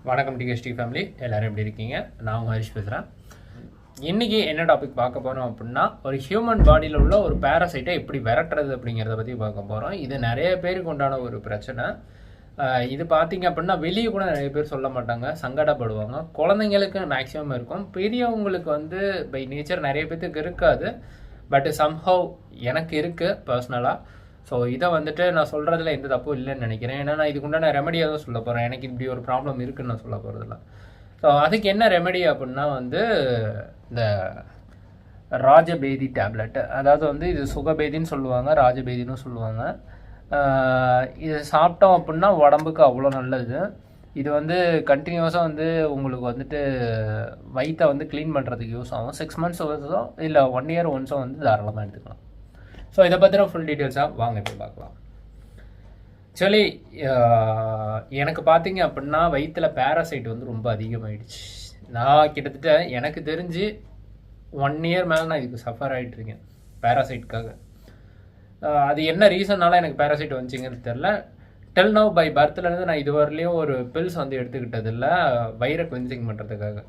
வணக்கம் DST family, எல்லோரும் எப்படி இருக்கீங்க? நான் உங்கள் ஹரிஷ் பேசுகிறேன். இன்றைக்கி என்ன டாபிக் பார்க்க போகிறோம் அப்படின்னா, ஒரு ஹியூமன் பாடியில் உள்ள ஒரு பேரசைட்டை எப்படி விரட்டுறது அப்படிங்கிறத பற்றி பார்க்க போகிறோம். இது நிறைய பேருக்கு உண்டான ஒரு பிரச்சனை. இது பார்த்திங்க அப்படின்னா வெளியே கூட நிறைய பேர் சொல்ல மாட்டாங்க, சங்கடப்படுவாங்க. குழந்தைங்களுக்கு மேக்ஸிமம் இருக்கும், பெரியவங்களுக்கு வந்து பை நேச்சர் நிறைய பேர்த்துக்கு இருக்காது. பட் சம்ஹவ் எனக்கு இருக்குது பர்சனலாக. ஸோ இதை வந்துட்டு நான் சொல்கிறதுல எந்த தப்பும் இல்லைன்னு நினைக்கிறேன். ஏன்னா நான் இதுக்கு உண்டான ரெமடியாக தான் சொல்ல போகிறேன். எனக்கு இப்படி ஒரு ப்ராப்ளம் இருக்குதுன்னு நான் சொல்ல போகிறதில்ல. ஸோ அதுக்கு என்ன ரெமெடி அப்படின்னா வந்து இந்த ராஜபேதி டேப்லெட்டு, அதாவது வந்து இது சுகபேதின்னு சொல்லுவாங்க, ராஜபேதின்னு சொல்லுவாங்க. இது சாப்பிட்டோம் அப்படின்னா உடம்புக்கு அவ்வளோ நல்லது. இது வந்து கண்டினியூஸாக வந்து உங்களுக்கு வந்துட்டு வயிற்றை வந்து க்ளீன் பண்ணுறதுக்கு யூஸ் ஆகும். 6 months ஒன்ஸோ இல்லை 1 year ஒன்ஸோ வந்து தாராளமாக எடுத்துக்கலாம். ஸோ இதை பற்றின ஃபுல் டீட்டெயில்ஸாக வாங்க இப்போ பார்க்கலாம். ஆக்சுவலி எனக்கு பார்த்தீங்க அப்படின்னா வயிற்றில் பேராசைட் வந்து ரொம்ப அதிகமாகிடுச்சு. நான் கிட்டத்தட்ட எனக்கு தெரிஞ்சு 1 year மேலே நான் இதுக்கு சஃபர் ஆகிட்டுருக்கேன் பேராசைட்காக. அது என்ன ரீசன்னால எனக்கு பேராசைட் வந்துச்சிங்கிறது தெரில. டெல் நவ் பை பர்த்லேருந்து நான் இதுவரையிலையும் ஒரு பில்ஸ் வந்து எடுத்துக்கிட்டதில்லை வயிறை கிளென்சிங் பண்ணுறதுக்காக.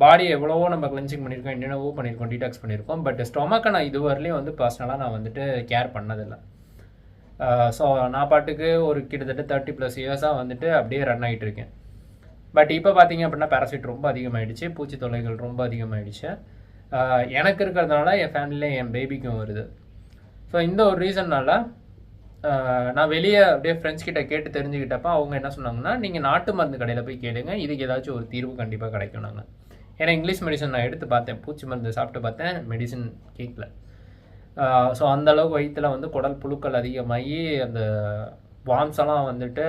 பாடி எவ்வளவோ நம்ம கிளென்சிங் பண்ணியிருக்கோம், என்னென்னவோ பண்ணியிருக்கோம், டீடாக்ஸ் பண்ணியிருக்கோம். பட் ஸ்டொமக்கை நான் இதுவரையிலையும் வந்து பர்சனலாக நான் வந்துட்டு கேர் பண்ணதில்லை. ஸோ நான் பாட்டுக்கு ஒரு கிட்டத்தட்ட 30+ years வந்துட்டு அப்படியே ரன் ஆகிட்டு இருக்கேன். பட் இப்போ பார்த்தீங்க அப்படின்னா பேராசைட் ரொம்ப அதிகமாகிடுச்சு, பூச்சி தொல்லைகள் ரொம்ப அதிகமாகிடுச்சு. எனக்கு இருக்கிறதுனால என் ஃபேமிலியில் என் பேபிக்கும் வருது. ஸோ இந்த ஒரு ரீசன்னால் நான் வெளியே அப்படியே ஃப்ரெண்ட்ஸ் கிட்ட கேட்டு தெரிஞ்சுக்கிட்டப்போ அவங்க என்ன சொன்னாங்கன்னா, நீங்கள் நாட்டு மருந்து கடையில் போய் கேளுங்க, இதுக்கு ஏதாச்சும் ஒரு தீர்வு கண்டிப்பாக கிடைக்கும். நாங்கள் ஏன்னா இங்கிலீஷ் மெடிசன் நான் எடுத்து பார்த்தேன், பூச்சி மருந்து சாப்பிட்டு பார்த்தேன், மெடிசன் கேட்கல. ஸோ அந்தளவுக்கு வயிற்றில் வந்து குடல் புழுக்கள் அதிகமாகி அந்த வாம்ஸ் எல்லாம் வந்துட்டு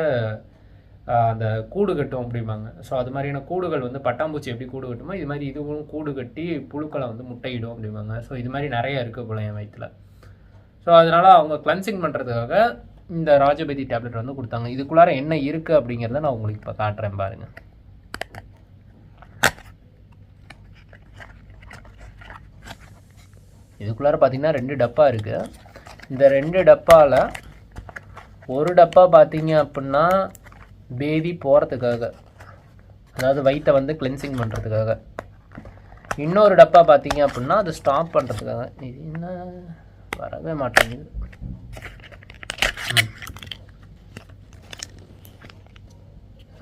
அந்த கூடு கட்டும் அப்படிம்பாங்க. ஸோ அது மாதிரியான கூடுகள் வந்து பட்டாம்பூச்சி எப்படி கூடு கட்டுமோ இது மாதிரி இதுவும் கூடு கட்டி புழுக்களை வந்து முட்டையிடும் அப்படிம்பாங்க. ஸோ இது மாதிரி நிறையா இருக்குது போல என் வயிற்றில். ஸோ அதனால் அவங்க கிளென்சிங் பண்ணுறதுக்காக இந்த ராஜபேதி டேப்லெட் வந்து கொடுத்தாங்க. இதுக்குள்ளார என்ன இருக்குது அப்படிங்கிறத நான் உங்களுக்கு இப்போ காட்டுறேன் பாருங்கள். இதுக்குள்ளார பார்த்தீங்கன்னா 2 டப்பா இருக்குது. இந்த 2 டப்பாவில் ஒரு டப்பா பார்த்தீங்க அப்படின்னா பேதி போகிறதுக்காக, அதாவது வயிற்றை வந்து கிளென்சிங் பண்ணுறதுக்காக. இன்னொரு டப்பா பார்த்தீங்க அப்படின்னா அது ஸ்டாப் பண்ணுறதுக்காக. இது என்ன வரவே மாட்டேங்குது.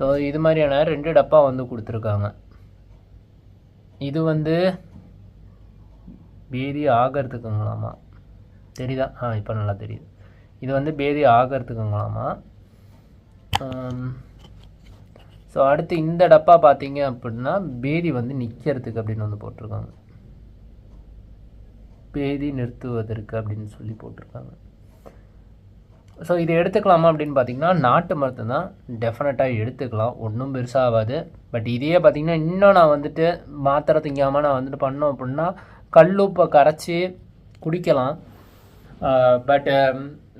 ஸோ இது மாதிரியான 2 டப்பா வந்து கொடுத்துருக்காங்க. இது வந்து பேதி ஆகிறதுக்குங்களாமா, தெரியுதா? இப்போ நல்லா தெரியுது. இது வந்து பேதி ஆகிறதுக்குங்களாமா. ஸோ அடுத்து இந்த டப்பா பார்த்தீங்க அப்படின்னா பேதி வந்து நிற்கிறதுக்கு அப்படின்னு வந்து போட்டிருக்காங்க, பேதி நிறுத்துவதற்கு அப்படின்னு சொல்லி போட்டிருக்காங்க. ஸோ இதை எடுத்துக்கலாமா அப்படின்னு பார்த்தீங்கன்னா நாட்டு மருந்து தான், டெஃபினட்டாக எடுத்துக்கலாம், ஒன்றும் பெருசாகாது. பட் இதையே பார்த்தீங்கன்னா இன்னும் நான் வந்துட்டு மாத்திரை திங்காமல் நான் வந்துட்டு பண்ணோம் அப்படின்னா கல்லுப்பை கரைச்சி குடிக்கலாம். பட்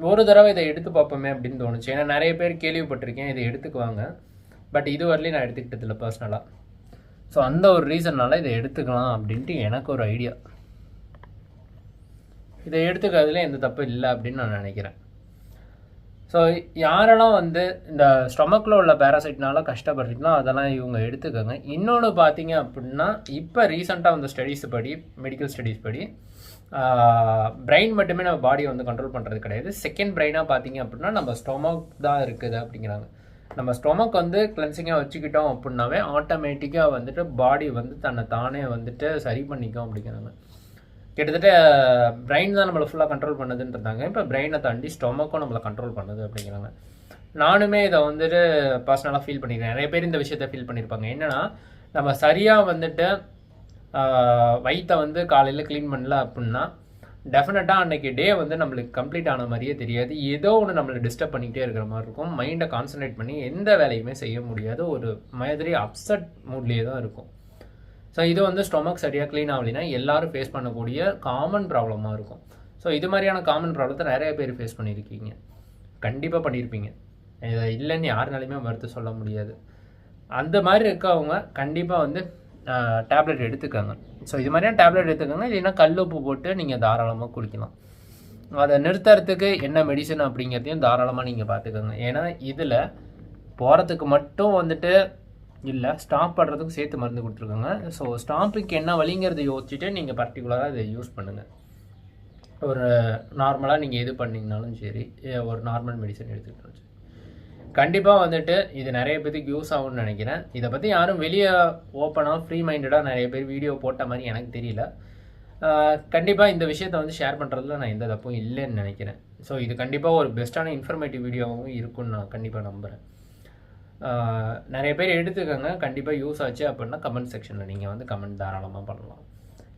ஒரு தடவை இதை எடுத்து பார்ப்போமே அப்படின்னு தோணுச்சு. ஏன்னா நிறைய பேர் கேள்விப்பட்டிருக்கேன் இதை எடுத்துக்குவாங்க, பட் இது வரலையும் நான் எடுத்துக்கிட்டதில்லை பர்சனலாக. ஸோ அந்த ஒரு ரீசன்னால் இதை எடுத்துக்கலாம் அப்படின்ட்டு எனக்கு ஒரு ஐடியா. இதை எடுத்துக்கிறதுல எந்த தப்பு இல்லை அப்படின்னு நான் நினைக்கிறேன். ஸோ யாரெல்லாம் வந்து இந்த ஸ்டொமக்கில் உள்ள பேராசைட்னால கஷ்டப்படுறீங்களோ அதெல்லாம் இவங்க எடுத்துக்கோங்க. இன்னொன்று பார்த்தீங்க அப்படின்னா இப்போ ரீசெண்டாக வந்து ஸ்டடீஸ் படி, மெடிக்கல் ஸ்டடீஸ் படி பிரெயின் மட்டுமே நம்ம பாடியை வந்து கண்ட்ரோல் பண்ணுறது கிடையாது. செகண்ட் பிரெயினாக பார்த்தீங்க அப்படின்னா நம்ம ஸ்டொமக் தான் இருக்குது அப்படிங்கிறாங்க. நம்ம ஸ்டொமக் வந்து கிளென்சிங்காக வச்சுக்கிட்டோம் அப்படின்னாவே ஆட்டோமேட்டிக்காக வந்துட்டு பாடி வந்து தன்னை தானே வந்துட்டு சரி பண்ணிக்கும் அப்படிங்கிறாங்க. கிட்டத்தட்ட பிரெயின் தான் நம்மளை ஃபுல்லாக கண்ட்ரோல் பண்ணுதுன்றாங்க. இப்போ பிரெயினை தாண்டி ஸ்டொமக்கும் நம்மளை கண்ட்ரோல் பண்ணுது அப்படிங்கிறாங்க. நானுமே இதை வந்துட்டு பர்சனலாக ஃபீல் பண்ணிக்கிறேன். நிறைய பேர் இந்த விஷயத்தை ஃபீல் பண்ணியிருப்பாங்க. என்னென்னா நம்ம சரியாக வந்துட்டு வயிற்றை வந்து காலையில் க்ளீன் பண்ணல அப்படின்னா டெஃபினட்டாக அன்றைக்கி டே வந்து நம்மளுக்கு கம்ப்ளீட் ஆன மாதிரியே தெரியாது. ஏதோ ஒன்று நம்மளை டிஸ்டர்ப் பண்ணிக்கிட்டே இருக்கிற மாதிரி இருக்கும். மைண்டை கான்சன்ட்ரேட் பண்ணி எந்த வேலையுமே செய்ய முடியாது, ஒரு மாதிரி அப்செட் மூட்லேயே தான் இருக்கும். ஸோ இது வந்து ஸ்டொமக் சரியாக க்ளீன் ஆகலைன்னா எல்லோரும் ஃபேஸ் பண்ணக்கூடிய காமன் ப்ராப்ளமாக இருக்கும். ஸோ இது மாதிரியான காமன் ப்ராப்ளத்தை நிறைய பேர் ஃபேஸ் பண்ணியிருக்கீங்க, கண்டிப்பாக பண்ணியிருப்பீங்க. இதை இல்லைன்னு யாருனாலையுமே மறுத்து சொல்ல முடியாது. அந்த மாதிரி இருக்கவங்க கண்டிப்பாக வந்து டேப்லெட் எடுத்துக்கோங்க. ஸோ இது மாதிரியான டேப்லெட் எடுத்துக்கோங்க. இல்லைன்னா கல்லுப்பு போட்டு நீங்கள் தாராளமாக குடிக்கலாம். அதை நிறுத்துறதுக்கு என்ன மெடிசன் அப்படிங்கிறதையும் தாராளமாக நீங்கள் பார்த்துக்கோங்க. ஏன்னா இதில் போகிறதுக்கு மட்டும் வந்துட்டு இல்லை, ஸ்டாப் பண்ணுறதுக்கும் சேர்த்து மருந்து கொடுத்துருக்காங்க. ஸோ ஸ்டாப்புக்கு என்ன வழிங்கிறத யோசிச்சுட்டு நீங்கள் பர்டிகுலராக இதை யூஸ் பண்ணுங்கள். ஒரு நார்மலாக நீங்கள் எது பண்ணிங்கனாலும் சரி, ஒரு நார்மல் மெடிசன் எடுத்துக்கிட்டாலும் சரி, கண்டிப்பாக வந்துட்டு இது நிறைய பேருக்கு யூஸ் ஆகும்னு நினைக்கிறேன். இதை பற்றி யாரும் வெளியே ஓப்பனாக ஃப்ரீ மைண்டடாக நிறைய பேர் வீடியோ போட்ட மாதிரி எனக்கு தெரியல. கண்டிப்பாக இந்த விஷயத்தை வந்து ஷேர் பண்ணுறதுல நான் எந்த தப்பும் இல்லைன்னு நினைக்கிறேன். ஸோ இது கண்டிப்பாக ஒரு பெஸ்ட்டான இன்ஃபர்மேட்டிவ் வீடியோவும் இருக்குன்னு நான் கண்டிப்பாக நம்புகிறேன். நிறைய பேர் எடுத்துக்கோங்க. கண்டிப்பாக யூஸ் ஆச்சு அப்படின்னா கமெண்ட் செக்ஷனில் நீங்கள் வந்து கமெண்ட் தாராளமாக பண்ணலாம்.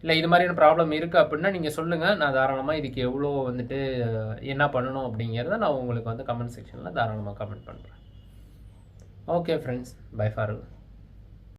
இல்லை இது மாதிரியான ப்ராப்ளம் இருக்குது அப்படின்னா நீங்கள் சொல்லுங்கள். நான் தாராளமாக இதுக்கு எவ்வளோ வந்துட்டு என்ன பண்ணணும் அப்படிங்கிறத நான் உங்களுக்கு வந்து கமெண்ட் செக்ஷனில் தாராளமாக கமெண்ட் பண்ணுறேன். Okay friends, by for